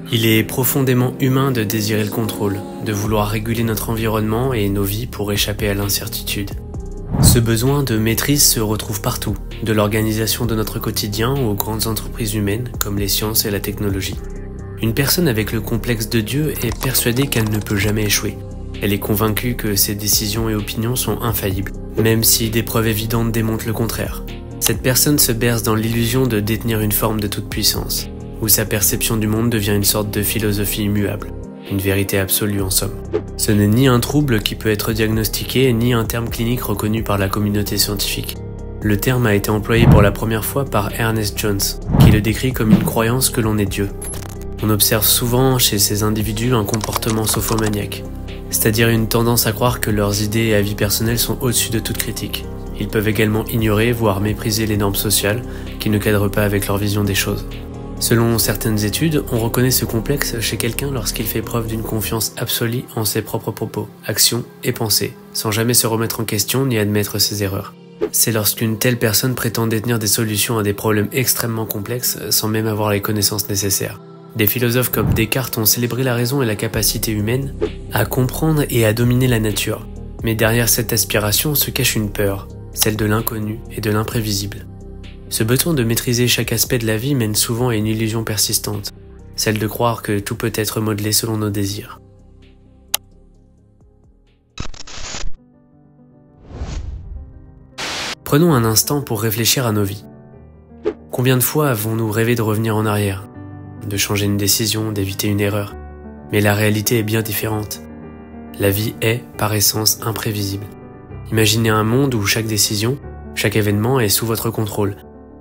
Il est profondément humain de désirer le contrôle, de vouloir réguler notre environnement et nos vies pour échapper à l'incertitude. Ce besoin de maîtrise se retrouve partout, de l'organisation de notre quotidien aux grandes entreprises humaines comme les sciences et la technologie. Une personne avec le complexe de Dieu est persuadée qu'elle ne peut jamais échouer. Elle est convaincue que ses décisions et opinions sont infaillibles, même si des preuves évidentes démontrent le contraire. Cette personne se berce dans l'illusion de détenir une forme de toute-puissance, où sa perception du monde devient une sorte de philosophie immuable, une vérité absolue en somme. Ce n'est ni un trouble qui peut être diagnostiqué, ni un terme clinique reconnu par la communauté scientifique. Le terme a été employé pour la première fois par Ernest Jones, qui le décrit comme une croyance que l'on est Dieu. On observe souvent chez ces individus un comportement sophomaniaque, c'est-à-dire une tendance à croire que leurs idées et avis personnels sont au-dessus de toute critique. Ils peuvent également ignorer, voire mépriser les normes sociales qui ne cadrent pas avec leur vision des choses. Selon certaines études, on reconnaît ce complexe chez quelqu'un lorsqu'il fait preuve d'une confiance absolue en ses propres propos, actions et pensées, sans jamais se remettre en question ni admettre ses erreurs. C'est lorsqu'une telle personne prétend détenir des solutions à des problèmes extrêmement complexes sans même avoir les connaissances nécessaires. Des philosophes comme Descartes ont célébré la raison et la capacité humaine à comprendre et à dominer la nature. Mais derrière cette aspiration se cache une peur, celle de l'inconnu et de l'imprévisible. Ce besoin de maîtriser chaque aspect de la vie mène souvent à une illusion persistante, celle de croire que tout peut être modelé selon nos désirs. Prenons un instant pour réfléchir à nos vies. Combien de fois avons-nous rêvé de revenir en arrière, de changer une décision, d'éviter une erreur? Mais la réalité est bien différente. La vie est, par essence, imprévisible. Imaginez un monde où chaque décision, chaque événement est sous votre contrôle.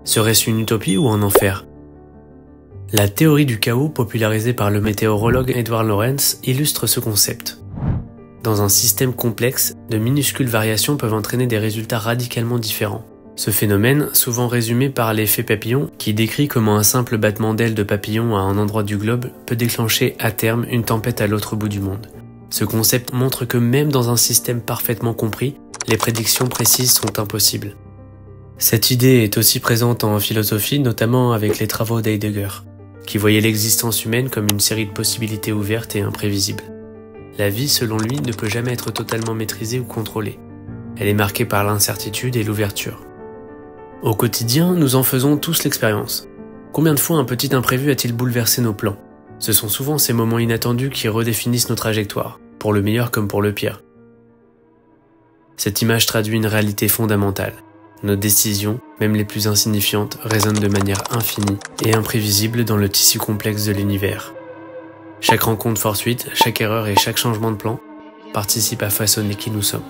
Serait-ce une utopie ou un enfer? La théorie du chaos popularisée par le météorologue Edward Lorenz illustre ce concept. Dans un système complexe, de minuscules variations peuvent entraîner des résultats radicalement différents. Ce phénomène, souvent résumé par l'effet papillon, qui décrit comment un simple battement d'ailes de papillon à un endroit du globe peut déclencher à terme une tempête à l'autre bout du monde. Ce concept montre que même dans un système parfaitement compris, les prédictions précises sont impossibles. Cette idée est aussi présente en philosophie, notamment avec les travaux d'Heidegger, qui voyait l'existence humaine comme une série de possibilités ouvertes et imprévisibles. La vie, selon lui, ne peut jamais être totalement maîtrisée ou contrôlée. Elle est marquée par l'incertitude et l'ouverture. Au quotidien, nous en faisons tous l'expérience. Combien de fois un petit imprévu a-t-il bouleversé nos plans? Ce sont souvent ces moments inattendus qui redéfinissent nos trajectoires, pour le meilleur comme pour le pire. Cette image traduit une réalité fondamentale. Nos décisions, même les plus insignifiantes, résonnent de manière infinie et imprévisible dans le tissu complexe de l'univers. Chaque rencontre fortuite, chaque erreur et chaque changement de plan participent à façonner qui nous sommes.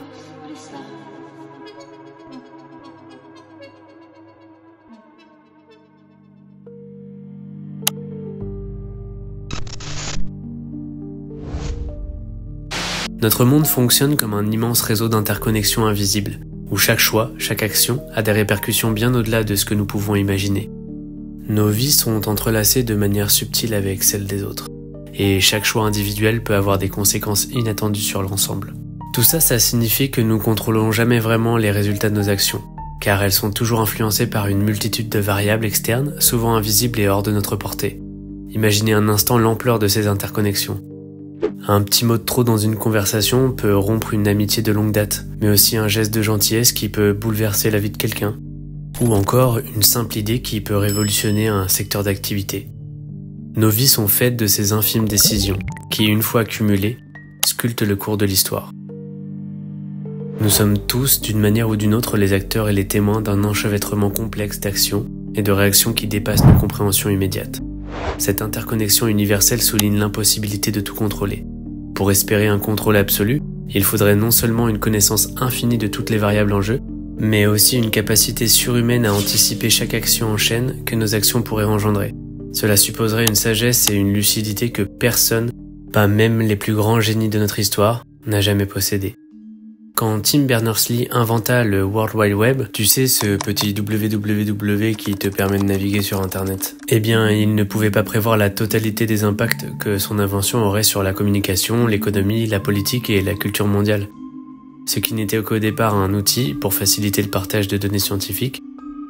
Notre monde fonctionne comme un immense réseau d'interconnexions invisibles, où chaque choix, chaque action a des répercussions bien au-delà de ce que nous pouvons imaginer. Nos vies sont entrelacées de manière subtile avec celles des autres, et chaque choix individuel peut avoir des conséquences inattendues sur l'ensemble. Tout ça, ça signifie que nous contrôlons jamais vraiment les résultats de nos actions, car elles sont toujours influencées par une multitude de variables externes, souvent invisibles et hors de notre portée. Imaginez un instant l'ampleur de ces interconnexions. Un petit mot de trop dans une conversation peut rompre une amitié de longue date, mais aussi un geste de gentillesse qui peut bouleverser la vie de quelqu'un, ou encore une simple idée qui peut révolutionner un secteur d'activité. Nos vies sont faites de ces infimes décisions, qui, une fois accumulées, sculptent le cours de l'histoire. Nous sommes tous, d'une manière ou d'une autre, les acteurs et les témoins d'un enchevêtrement complexe d'actions et de réactions qui dépassent nos compréhensions immédiates. Cette interconnexion universelle souligne l'impossibilité de tout contrôler. Pour espérer un contrôle absolu, il faudrait non seulement une connaissance infinie de toutes les variables en jeu, mais aussi une capacité surhumaine à anticiper chaque action en chaîne que nos actions pourraient engendrer. Cela supposerait une sagesse et une lucidité que personne, pas même les plus grands génies de notre histoire, n'a jamais possédé. Quand Tim Berners-Lee inventa le World Wide Web, tu sais, ce petit www qui te permet de naviguer sur Internet, eh bien, il ne pouvait pas prévoir la totalité des impacts que son invention aurait sur la communication, l'économie, la politique et la culture mondiale. Ce qui n'était qu'au départ un outil pour faciliter le partage de données scientifiques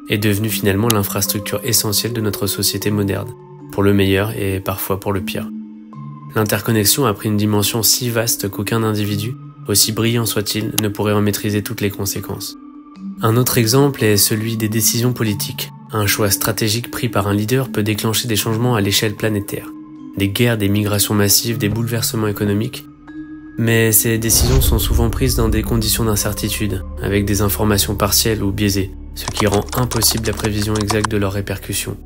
est devenu finalement l'infrastructure essentielle de notre société moderne, pour le meilleur et parfois pour le pire. L'interconnexion a pris une dimension si vaste qu'aucun individu, aussi brillant soit-il, ne pourrait en maîtriser toutes les conséquences. Un autre exemple est celui des décisions politiques. Un choix stratégique pris par un leader peut déclencher des changements à l'échelle planétaire. Des guerres, des migrations massives, des bouleversements économiques. Mais ces décisions sont souvent prises dans des conditions d'incertitude, avec des informations partielles ou biaisées, ce qui rend impossible la prévision exacte de leurs répercussions.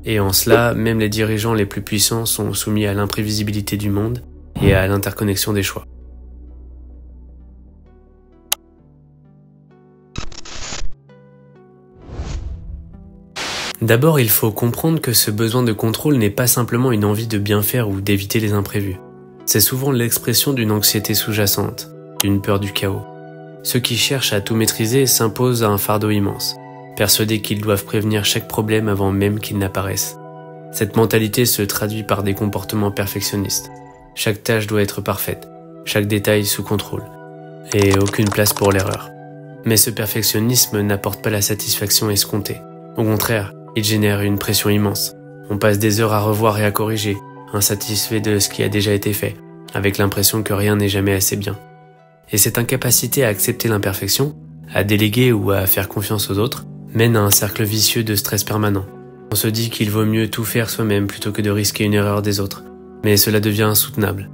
Et en cela, même les dirigeants les plus puissants sont soumis à l'imprévisibilité du monde et à l'interconnexion des choix. D'abord, il faut comprendre que ce besoin de contrôle n'est pas simplement une envie de bien faire ou d'éviter les imprévus. C'est souvent l'expression d'une anxiété sous-jacente, d'une peur du chaos. Ceux qui cherchent à tout maîtriser s'imposent à un fardeau immense, persuadés qu'ils doivent prévenir chaque problème avant même qu'il n'apparaisse. Cette mentalité se traduit par des comportements perfectionnistes. Chaque tâche doit être parfaite, chaque détail sous contrôle, et aucune place pour l'erreur. Mais ce perfectionnisme n'apporte pas la satisfaction escomptée. Au contraire, il génère une pression immense. On passe des heures à revoir et à corriger, insatisfait de ce qui a déjà été fait, avec l'impression que rien n'est jamais assez bien. Et cette incapacité à accepter l'imperfection, à déléguer ou à faire confiance aux autres, mène à un cercle vicieux de stress permanent. On se dit qu'il vaut mieux tout faire soi-même plutôt que de risquer une erreur des autres, mais cela devient insoutenable.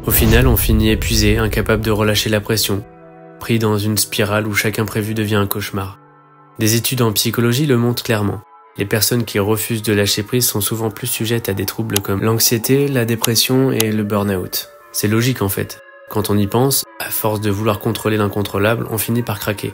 Au final, on finit épuisé, incapable de relâcher la pression, pris dans une spirale où chaque imprévu devient un cauchemar. Des études en psychologie le montrent clairement. Les personnes qui refusent de lâcher prise sont souvent plus sujettes à des troubles comme l'anxiété, la dépression et le burn-out. C'est logique en fait. Quand on y pense, à force de vouloir contrôler l'incontrôlable, on finit par craquer.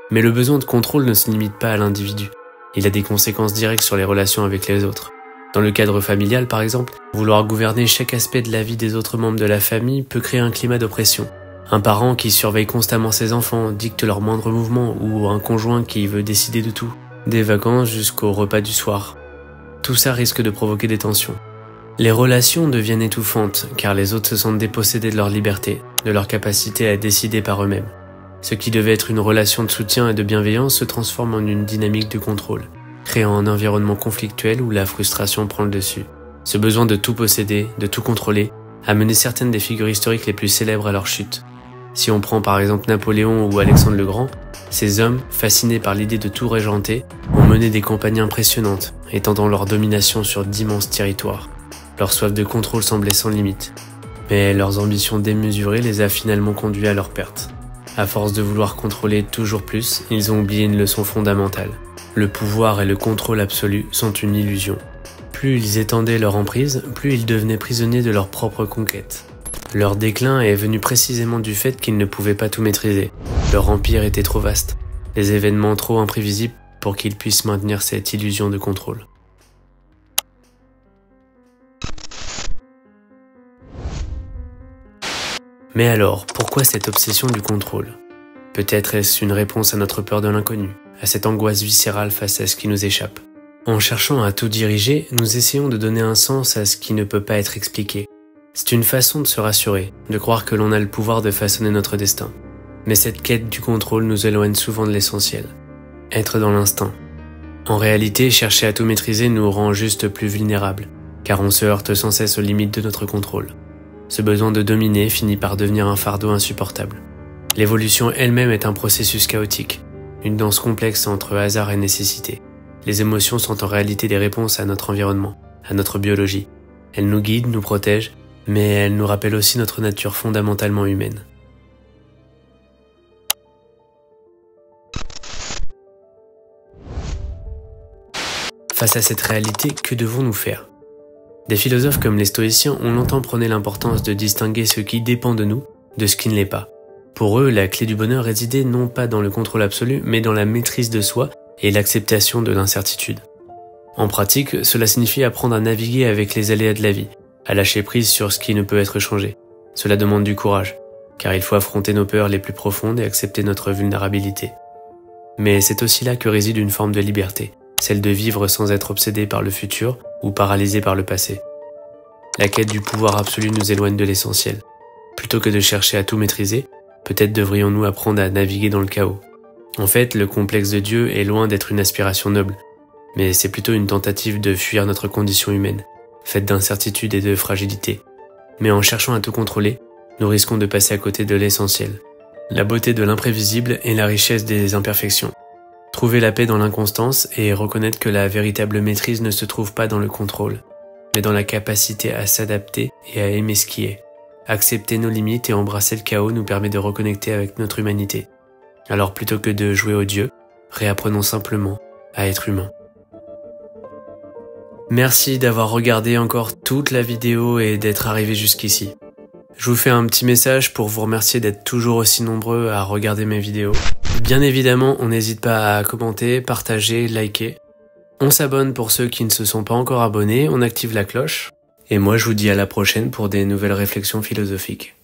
Mais le besoin de contrôle ne se limite pas à l'individu. Il a des conséquences directes sur les relations avec les autres. Dans le cadre familial par exemple, vouloir gouverner chaque aspect de la vie des autres membres de la famille peut créer un climat d'oppression. Un parent qui surveille constamment ses enfants, dicte leurs moindres mouvements, ou un conjoint qui veut décider de tout. Des vacances jusqu'au repas du soir. Tout ça risque de provoquer des tensions. Les relations deviennent étouffantes car les autres se sentent dépossédés de leur liberté, de leur capacité à décider par eux-mêmes. Ce qui devait être une relation de soutien et de bienveillance se transforme en une dynamique de contrôle, créant un environnement conflictuel où la frustration prend le dessus. Ce besoin de tout posséder, de tout contrôler, a mené certaines des figures historiques les plus célèbres à leur chute. Si on prend par exemple Napoléon ou Alexandre le Grand, ces hommes, fascinés par l'idée de tout régenter, ont mené des campagnes impressionnantes, étendant leur domination sur d'immenses territoires. Leur soif de contrôle semblait sans limite, mais leurs ambitions démesurées les a finalement conduits à leur perte. À force de vouloir contrôler toujours plus, ils ont oublié une leçon fondamentale. Le pouvoir et le contrôle absolu sont une illusion. Plus ils étendaient leur emprise, plus ils devenaient prisonniers de leurs propres conquêtes. Leur déclin est venu précisément du fait qu'ils ne pouvaient pas tout maîtriser. Leur empire était trop vaste, les événements trop imprévisibles pour qu'ils puissent maintenir cette illusion de contrôle. Mais alors, pourquoi cette obsession du contrôle? Peut-être est-ce une réponse à notre peur de l'inconnu, à cette angoisse viscérale face à ce qui nous échappe. En cherchant à tout diriger, nous essayons de donner un sens à ce qui ne peut pas être expliqué. C'est une façon de se rassurer, de croire que l'on a le pouvoir de façonner notre destin. Mais cette quête du contrôle nous éloigne souvent de l'essentiel. Être dans l'instinct. En réalité, chercher à tout maîtriser nous rend juste plus vulnérables, car on se heurte sans cesse aux limites de notre contrôle. Ce besoin de dominer finit par devenir un fardeau insupportable. L'évolution elle-même est un processus chaotique, une danse complexe entre hasard et nécessité. Les émotions sont en réalité des réponses à notre environnement, à notre biologie. Elles nous guident, nous protègent, mais elles nous rappellent aussi notre nature fondamentalement humaine. Face à cette réalité, que devons-nous faire? Des philosophes comme les stoïciens ont longtemps prôné l'importance de distinguer ce qui dépend de nous de ce qui ne l'est pas. Pour eux, la clé du bonheur résidait non pas dans le contrôle absolu, mais dans la maîtrise de soi et l'acceptation de l'incertitude. En pratique, cela signifie apprendre à naviguer avec les aléas de la vie, à lâcher prise sur ce qui ne peut être changé. Cela demande du courage, car il faut affronter nos peurs les plus profondes et accepter notre vulnérabilité. Mais c'est aussi là que réside une forme de liberté, celle de vivre sans être obsédé par le futur ou paralysé par le passé. La quête du pouvoir absolu nous éloigne de l'essentiel. Plutôt que de chercher à tout maîtriser, peut-être devrions-nous apprendre à naviguer dans le chaos. En fait, le complexe de Dieu est loin d'être une aspiration noble, mais c'est plutôt une tentative de fuir notre condition humaine, faite d'incertitude et de fragilité. Mais en cherchant à tout contrôler, nous risquons de passer à côté de l'essentiel. La beauté de l'imprévisible et la richesse des imperfections. Trouver la paix dans l'inconstance et reconnaître que la véritable maîtrise ne se trouve pas dans le contrôle, mais dans la capacité à s'adapter et à aimer ce qui est. Accepter nos limites et embrasser le chaos nous permet de reconnecter avec notre humanité. Alors plutôt que de jouer au Dieu, réapprenons simplement à être humain. Merci d'avoir regardé encore toute la vidéo et d'être arrivé jusqu'ici. Je vous fais un petit message pour vous remercier d'être toujours aussi nombreux à regarder mes vidéos. Bien évidemment, on n'hésite pas à commenter, partager, liker. On s'abonne pour ceux qui ne se sont pas encore abonnés, on active la cloche. Et moi je vous dis à la prochaine pour des nouvelles réflexions philosophiques.